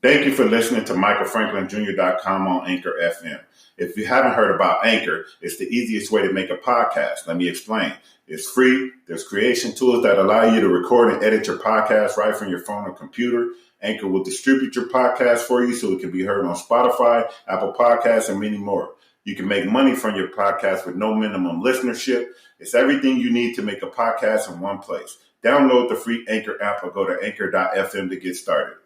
Thank you for listening to MichaelFranklinJr.com on Anchor FM. If you haven't heard about Anchor, it's the easiest way to make a podcast. Let me explain. It's free. There's creation tools that allow you to record and edit your podcast right from your phone or computer. Anchor will distribute your podcast for you so it can be heard on Spotify, Apple Podcasts, and many more. You can make money from your podcast with no minimum listenership. It's everything you need to make a podcast in one place. Download the free Anchor app or go to anchor.fm to get started.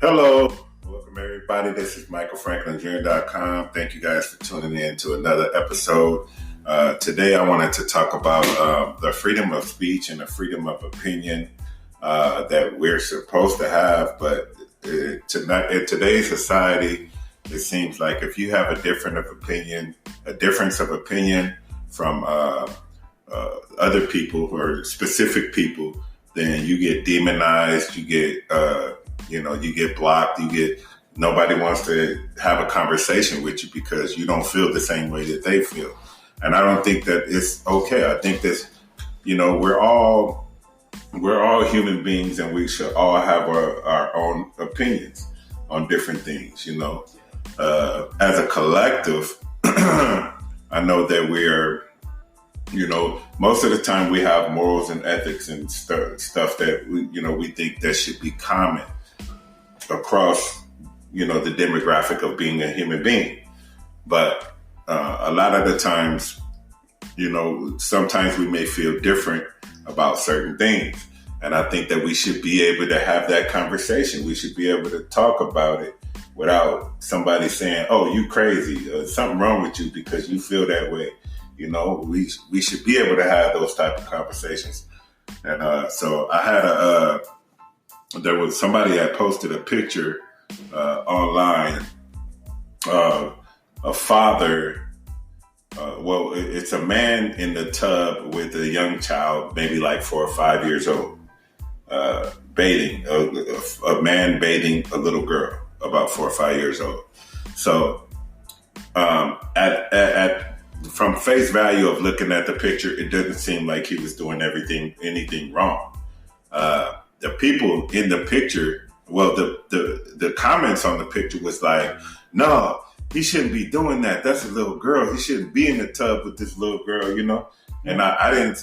Hello. Welcome, everybody. This is MichaelFranklinJr.com. Thank you guys for tuning in to another episode. Today, I wanted to talk about the freedom of speech and the freedom of opinion that we're supposed to have. But in today's society, it seems like if you have a difference of opinion from other people or specific people, then you get demonized. You get you get blocked. Nobody wants to have a conversation with you because you don't feel the same way that they feel. And I don't think that it's okay. I think that, we're all human beings and we should all have our own opinions on different things, As a collective, I know that we're, most of the time we have morals and ethics and stuff that, we think that should be common across, the demographic of being a human being. But a lot of the times, sometimes we may feel different about certain things. And I think that we should be able to have that conversation. We should be able to talk about it without somebody saying, oh, you crazy, or something wrong with you because you feel that way. We should be able to have those type of conversations. And so I had there was somebody that posted a picture online of a father. It's a man in the tub with a young child, maybe like 4 or 5 years old, bathing, a man bathing a little girl about 4 or 5 years old. So from face value of looking at the picture, it doesn't seem like he was doing anything wrong. The people in the picture, the comments on the picture was like, no, he shouldn't be doing that. That's a little girl. He shouldn't be in the tub with this little girl, And I didn't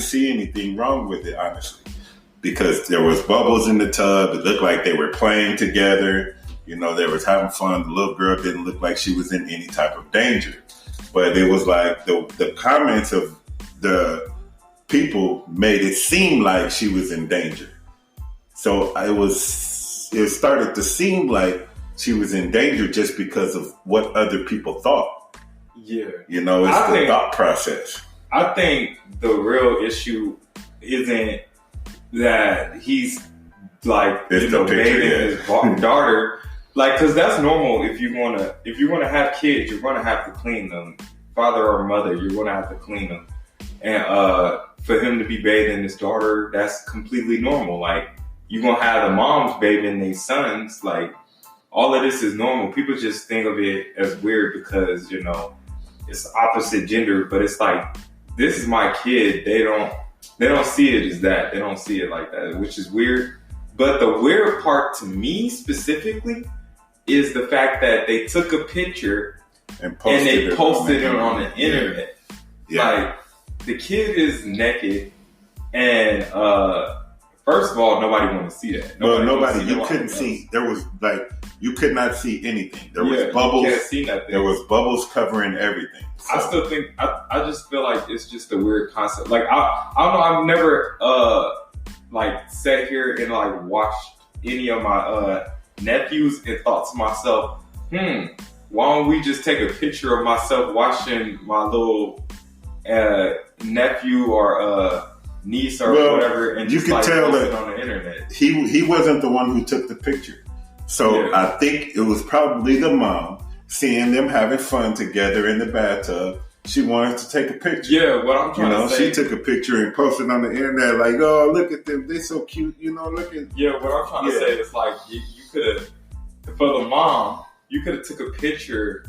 see anything wrong with it, honestly, because there was bubbles in the tub. It looked like they were playing together. They was having fun. The little girl didn't look like she was in any type of danger. But it was like the comments of the people made it seem like she was in danger. So it started to seem like she was in danger just because of what other people thought. Yeah. It's the thought process. I think the real issue isn't that he's like, bathing his daughter. Like, cause that's normal. If you want to have kids, you're going to have to clean them. Father or mother, you're going to have to clean them. And, for him to be bathing his daughter, that's completely normal. Like, you're going to have the moms bathing their sons. Like, all of this is normal. People just think of it as weird because, it's the opposite gender, but it's like, this is my kid. They don't see it as that. They don't see it like that, which is weird. But the weird part to me specifically is the fact that they took a picture and they posted it on the internet. Yeah. Like, the kid is naked, and first of all, nobody wanted to see that. You couldn't see. There was you could not see anything. There was bubbles. You can't see nothing. There was bubbles covering everything. So. I still think I just feel like it's just a weird concept. Like I don't know. I've never sat here and watched any of my nephews and thought to myself, why don't we just take a picture of myself watching my little nephew or niece or whatever, and you can tell post it on the internet. He wasn't the one who took the picture, so I think it was probably the mom seeing them having fun together in the bathtub. She wanted to take a picture. Yeah, what I'm trying to say. She took a picture and posted on the internet like, "Oh, look at them! They're so cute." Look at. Yeah, what I'm trying to say is like you could have, for the mom, you could have took a picture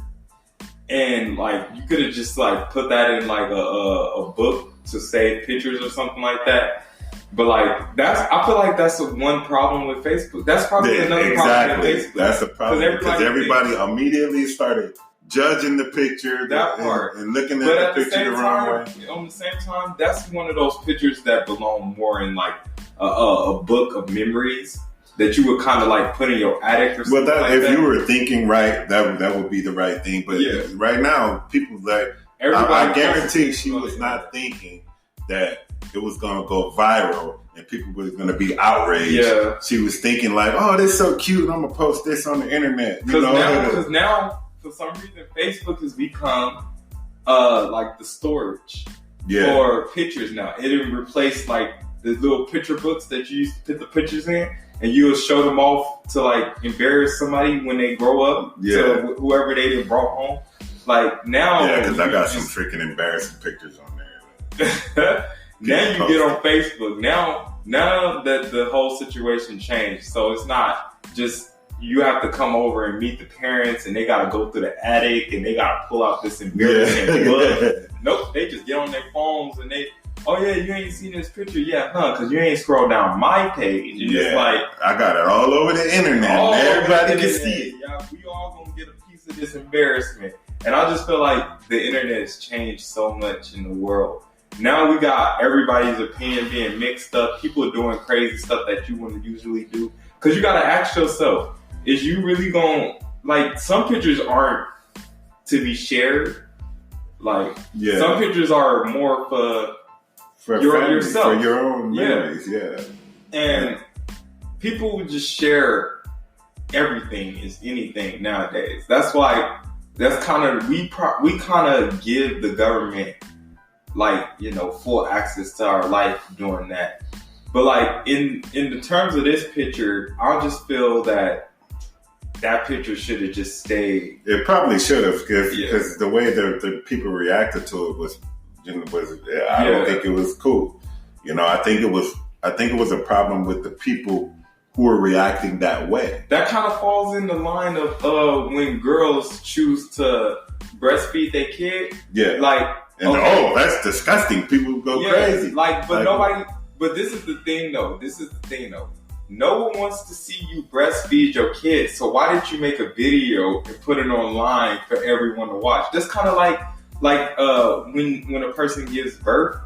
and like you could have just like put that in like a book to save pictures or something like that. But like I feel like that's the one problem with Facebook. That's probably another problem with Facebook. That's a problem because everybody immediately started judging the picture and looking at the picture the wrong way. On the same time, that's one of those pictures that belong more in like a book of memories that you would kind of like put in your attic or something. Well, if you were thinking right, that would be the right thing. But right now, people like I guarantee she was not thinking that it was going to go viral and people were going to be outraged. Yeah. She was thinking like, oh, this is so cute. I'm going to post this on the internet. Because now, for some reason, Facebook has become like the storage for pictures now. It replaced like the little picture books that you used to put the pictures in, and you would show them off to like embarrass somebody when they grow up to whoever they did brought home. Like now, because I got some freaking embarrassing pictures on there. Now you get on Facebook. Now that the whole situation changed, so it's not just you have to come over and meet the parents, and they got to go through the attic, and they got to pull out this embarrassing book. Nope, they just get on their phones and they, oh yeah, you ain't seen this picture yet, huh? Because you ain't scrolled down my page. And it's like I got it all over the internet. Everybody can see it. Yeah, we all gonna get a piece of this embarrassment. And I just feel like the internet has changed so much in the world. Now we got everybody's opinion being mixed up. People are doing crazy stuff that you wouldn't usually do. Because you got to ask yourself, is you really going to, like, some pictures aren't to be shared. Like, some pictures are more for yourself. For your own memories, And people would just share everything is anything nowadays. That's why, that's kind of, we kind of give the government like, you know, full access to our life doing that. But like in the terms of this picture, I just feel that picture should have just stayed. It probably should have, because the way the people reacted to it was I don't think it was cool. You know, I think it was a problem with the people who were reacting that way. That kind of falls in the line of when girls choose to breastfeed their kid. Yeah. Like, and that's disgusting. People go crazy. But this is the thing though. No one wants to see you breastfeed your kid. So why did you make a video and put it online for everyone to watch? That's kind of like when a person gives birth.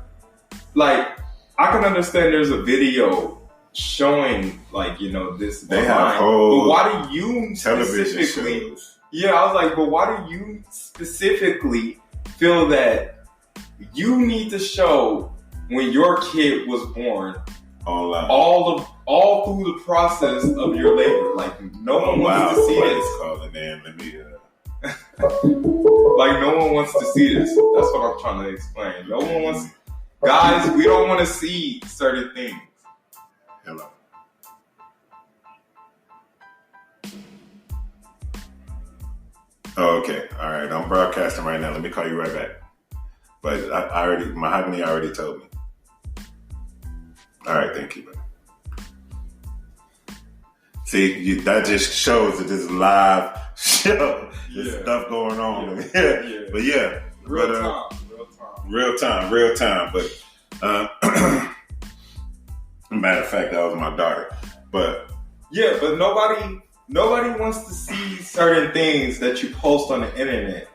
Like, I can understand there's a video showing, like, you know, this. They have whole but why do you specifically? Shows. Yeah, I was like, but why do you specifically feel that you need to show when your kid was born all through the process of your labor? Like, no one wants to see this. Calling in. Let me. Like, no one wants to see this. That's what I'm trying to explain. No one wants. Guys, we don't want to see certain things. Hello. Oh, okay. All right. I'm broadcasting right now. Let me call you right back. But Mahogany already told me. All right. Thank you, buddy. See, that just shows that this live show. There's stuff going on. Yeah. But yeah. Real time. But matter of fact, that was my daughter. But but nobody wants to see certain things that you post on the internet.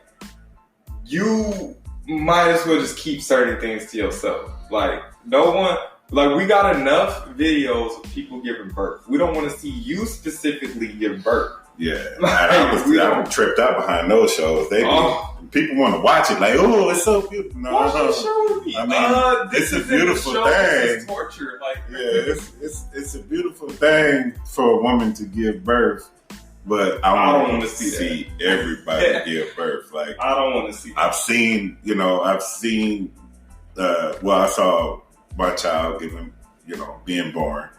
You might as well just keep certain things to yourself. Like, no one, like, we got enough videos of people giving birth. We don't want to see you specifically give birth. Yeah, I tripped out behind those shows. People want to watch it, like, oh, it's so beautiful. No, I mean, it's a beautiful thing. This is torture, like, it's a beautiful thing for a woman to give birth, but I don't want to see everybody give birth. Like, I don't want to see. I saw my child being born.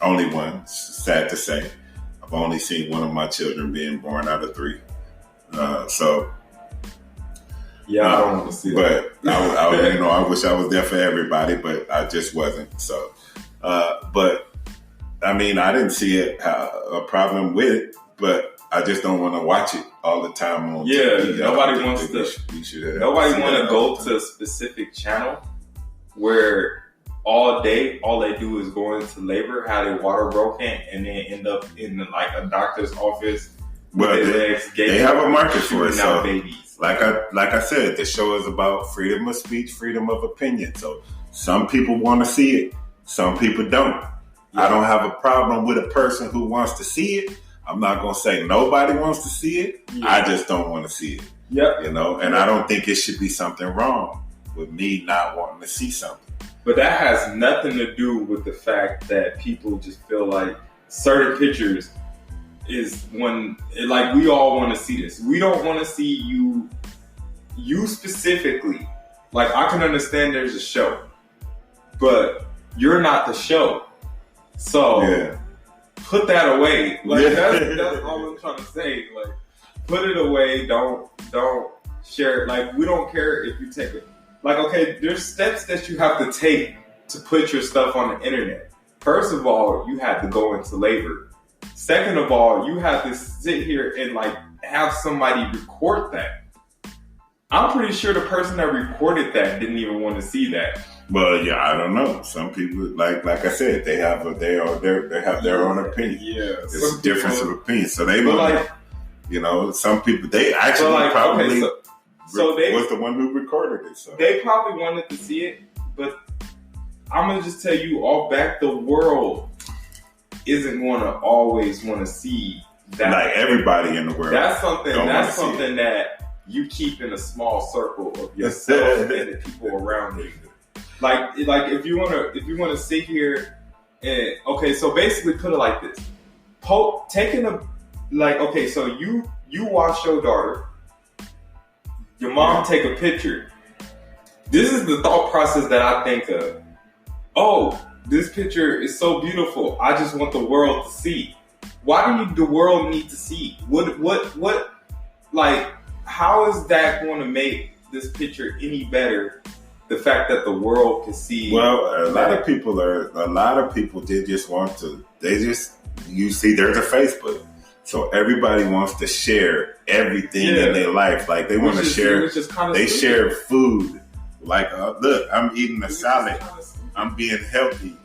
Only one. Sad to say. I've only seen one of my children being born out of 3. I don't want to see that. But I wish I was there for everybody, but I just wasn't. So, but I mean, I didn't see a problem with it. But I just don't want to watch it all the time on TV. Nobody wants to. Nobody want to go to a specific channel where all day all they do is go into labor, have their water broken, and then end up in like a doctor's office. Well, they have a market for it. So, babies. like I said, the show is about freedom of speech, freedom of opinion. So some people want to see it, some people don't. Yeah. I don't have a problem with a person who wants to see it. I'm not going to say nobody wants to see it. Yeah. I just don't want to see it. Yep. You know, and I don't think it should be something wrong with me not wanting to see something. But that has nothing to do with the fact that people just feel like certain pictures is when, like, we all want to see this. We don't want to see you specifically. Like, I can understand there's a show, but you're not the show. So, put that away. Like, that's all I'm trying to say. Like, put it away. Don't share it. Like, we don't care if you take it. Like, okay, there's steps that you have to take to put your stuff on the internet. First of all, you have to go into labor. Second of all, you have to sit here and like have somebody record that. I'm pretty sure the person that recorded that didn't even want to see that. Well, yeah, I don't know. Some people, like I said, they have their own opinion. Yeah, it's a difference of opinion. So they like, you know, some people they actually probably. Okay, so they was the one who recorded it. So they probably wanted to see it, but I'm gonna just tell you all back, the world isn't going to always want to see that. Like everybody in the world. That's something that you keep in a small circle of yourself and the people around you. Like if you wanna sit here and okay, so basically put it like this. So you watch your daughter, your mom take a picture. This is the thought process that I think of. Oh, this picture is so beautiful. I just want the world to see. Why do the world need to see? What like, how is that going to make this picture any better? The fact that the world can see. Well, a lot of people, they just want to, you see, there's a Facebook. So everybody wants to share everything in their life. Like they want to share, share food. Like, look, I'm eating a salad. I'm being healthy.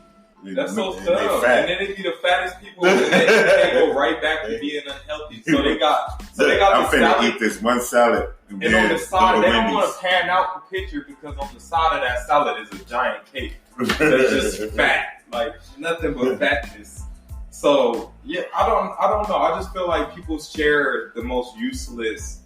That's so tough. And then they be the fattest people, and they go right back to being unhealthy. So they got I'm finna eat this one salad. And on the side, they don't want to pan out the picture because on the side of that salad is a giant cake that's just fat, like nothing but fatness. So yeah, I don't know. I just feel like people share the most useless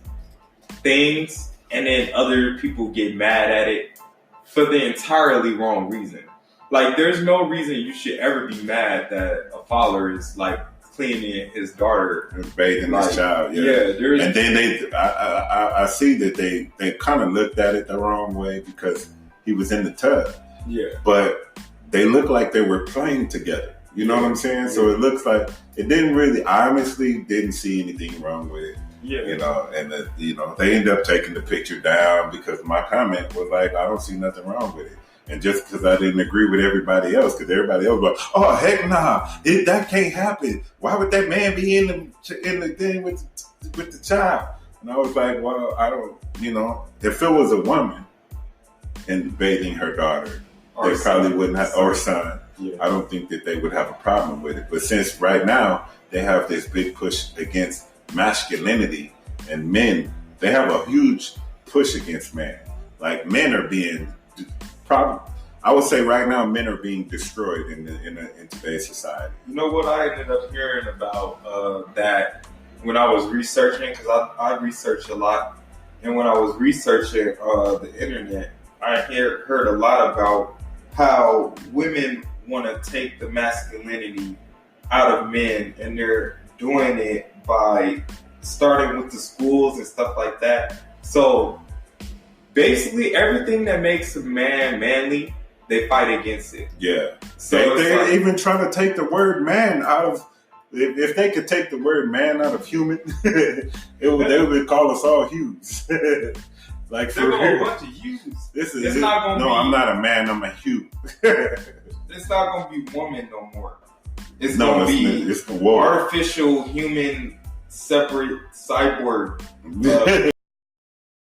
things, and then other people get mad at it for the entirely wrong reason. Like, there's no reason you should ever be mad that a father is like cleaning his daughter and bathing his child. And then I see that they kind of looked at it the wrong way because he was in the tub. Yeah, but they looked like they were playing together. You know what I'm saying? Yeah. So it looks like it didn't really. I honestly didn't see anything wrong with it. Yeah, you know, and they ended up taking the picture down because my comment was like, I don't see nothing wrong with it. And just because I didn't agree with everybody else, because everybody else was like, oh, heck nah, that can't happen. Why would that man be in the thing with the child? And I was like, well, I don't, if it was a woman and bathing her daughter, they probably wouldn't have, or son. Yeah. I don't think that they would have a problem with it. But since right now they have this big push against masculinity and men, they have a huge push against men. Like men are being I would say right now, men are being destroyed in today's society. You know what I ended up hearing about that when I was researching, because I research a lot, and when I was researching the internet, I heard a lot about how women want to take the masculinity out of men, and they're doing it by starting with the schools and stuff like that. So basically, everything that makes a man manly, they fight against it. Yeah. So they're even trying to take the word man out of. If they could take the word man out of human, they would call us all Hughes. Like they're a bunch of Hughes. I'm not a man. I'm a Hugh. It's not gonna be woman no more. It's gonna be it's the war. Artificial human separate cyborg